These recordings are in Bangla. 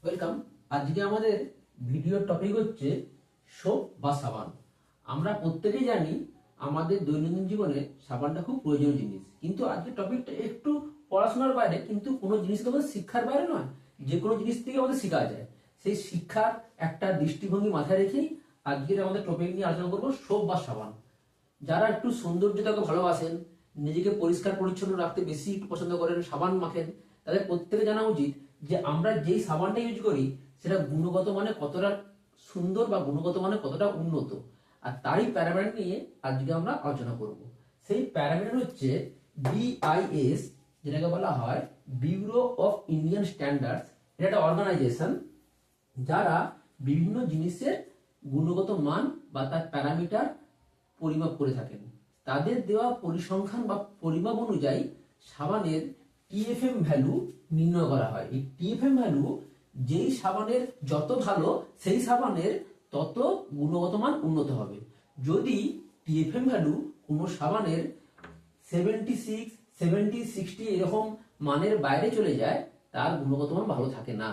ওয়েলকাম। আজকে আমাদের ভিডিওর টপিক হচ্ছে সোপ বা সাবান। আমরা প্রত্যেকেই জানি আমাদের দৈনন্দিন জীবনে সাবানটা খুব প্রয়োজনীয় জিনিস, কিন্তু আজকের টপিকটা একটু পড়াশোনার বাইরে, কিন্তু কোনো জিনিস আমাদের শিক্ষার বাইরে নয়, যে কোনো জিনিস থেকে আমাদের শেখা যায়। সেই শিক্ষার একটা দৃষ্টিভঙ্গি মাথায় রেখেই আজকের আমাদের টপিক নিয়ে আলোচনা করবো সোপ বা সাবান। যারা একটু সৌন্দর্যটাকে ভালোবাসেন, নিজেকে পরিষ্কার পরিচ্ছন্ন রাখতে বেশি পছন্দ করেন, সাবান মাখেন, তাদের প্রত্যেকে জানা উচিত যে আমরা যেই সাবানটা ইউজ করি সেটা গুণগত মানে কতটা সুন্দর বা গুণগত মানে কতটা উন্নত। আর তারই প্যারামিটার নিয়ে আজকে আমরা আলোচনা করব। সেই প্যারামিটার হচ্ছে BIS, যেটাকে বলা হয় ব্যুরো অফ ইন্ডিয়ান স্ট্যান্ডার্ডস। এটা একটা অর্গানাইজেশন যারা বিভিন্ন জিনিসের গুণগত মান বা তার প্যারামিটার পরিমাপ করে থাকেন। তাদের দেওয়া পরিসংখ্যান বা পরিমাপ অনুযায়ী সাবানের TFM ভ্যালু নির্ণয় করা হয়। এই TFM ভ্যালু যেই সাবানের যত ভালো, সেই সাবানের তত গুণগত মান উন্নত হবে। যদি TFM ভ্যালু কোনো সাবানের 76, 70, 60 এরকম মানের বাইরে চলে যায়, তার গুণগত মান ভালো থাকে না।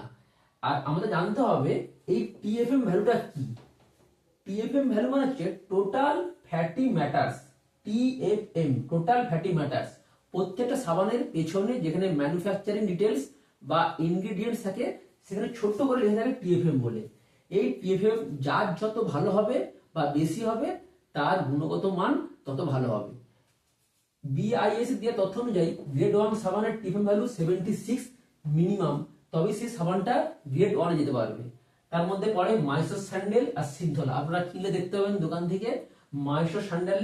আর আমাদের জানতে হবে এই TFM ভ্যালুটা কি। TFM ভ্যালু মানে হচ্ছে total fatty matters. TFM total fatty matters. প্রত্যেকটা সাবানের পেছনে যেখানে ম্যানুফ্যাকচারিং ডিটেলস বা ইনগ্রেডিয়েন্টস থাকে, সেখানে ছোট্ট করে লেখা থাকে TFM বলে। এই TFM যার যত ভালো হবে বা বেশি হবে, তার গুণগত মান তত ভালো হবে। BIS দিয়ে তথ্য অনুযায়ী গ্রেড 1 সাবানের TFM ভ্যালু 76 মিনিমাম, তবে সেই সাবানটা গ্রেড 1 এ যেতে পারবে। তার মধ্যে পড়ে মাইসোর স্যান্ডেল আর সিনথলা। আপনারা কিনলে দেখতে পাবেন দোকান থেকে মাইসোর স্যান্ডেল,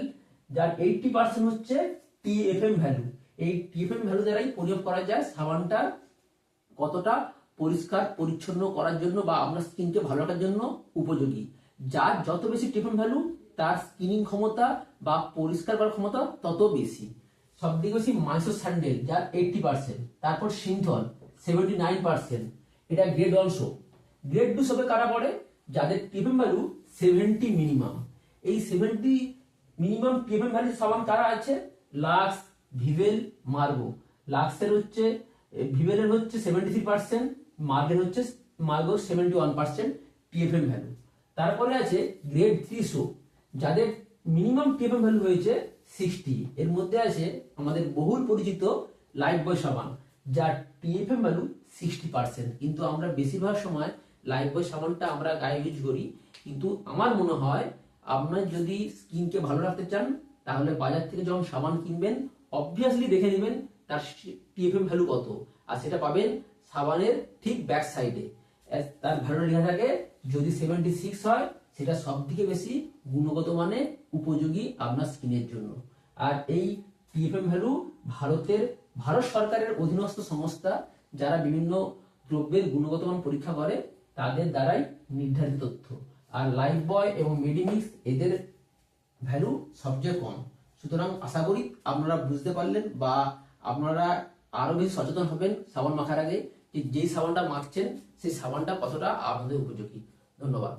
যার 80% হচ্ছে TFM ভ্যালু। এই TFM ভ্যালু দ্বারাই পরিমাপ করা যায় সাবানটা কতটা পরিষ্কার পরিচ্ছন্ন করার জন্য বা আপনার স্কিনকে ভালো রাখার জন্য উপযোগী। যার যত বেশি TFM ভ্যালু, তার স্কিনিং ক্ষমতা বা পরিষ্কার করার ক্ষমতা তত বেশি। সবথেকে বেশি মাইসোর স্যান্ডেল, যার 80%। তারপর সিনথল 79%। এটা গ্রেড 1 সোপ। গ্রেড 2 সোপে কারা পড়ে? যাদের TFM ভ্যালু 70 মিনিমাম। এই 70 মিনিমাম TFM ভ্যালু সাবান কারা আছে? Lux, Vivel, Margo. লাক্সের হচ্ছে ভিভেলের হচ্ছে 73%, মার্গের হচ্ছে 71% TFM ভ্যালু। তারপরে আছে গ্রেড 3 সোপ, যাদের মিনিমাম TFM ভ্যালু হয়েছে 60। এর মধ্যে আছে আমাদের বহুল পরিচিত লাইফবয় সাবান, যার TFM ভ্যালু 60%। কিন্তু আমরা বেশিরভাগ সময় লাইফবয় সাবানটা আমরা গায়ে ইউজ করি। কিন্তু আমার মনে হয় আপনার যদি স্কিনকে ভালো রাখতে চান, তাহলে বাজার থেকে যখন সাবান কিনবেন, অবভিয়াসলি দেখে নেবেন তার TFM ভ্যালু কত। আর সেটা পাবেন সাবানের ঠিক ব্যাক সাইডে। তার ভ্যালু লেখা থাকে। যদি 76 হয়, সেটা সব থেকে বেশি গুণগত মানে উপযোগী আপনার স্কিনের জন্য। আর এই TFM ভ্যালু ভারত সরকারের অধীনস্থ সংস্থা, যারা বিভিন্ন দ্রব্যের গুণগত মান পরীক্ষা করে, তাদের দ্বারাই নির্ধারিত তথ্য। আর লাইফবয় এবং মেডিমিক্স এদের ভ্যালু সবচেয়ে কম। সুতরাং আশা করি আপনারা বুঝতে পারলেন বা আপনারা আরো বেশি সচেতন হবেন সাবান মাখার আগে, যে যেই সাবানটা মাখছেন সেই সাবানটা কতটা আপনাদের উপযোগী। ধন্যবাদ।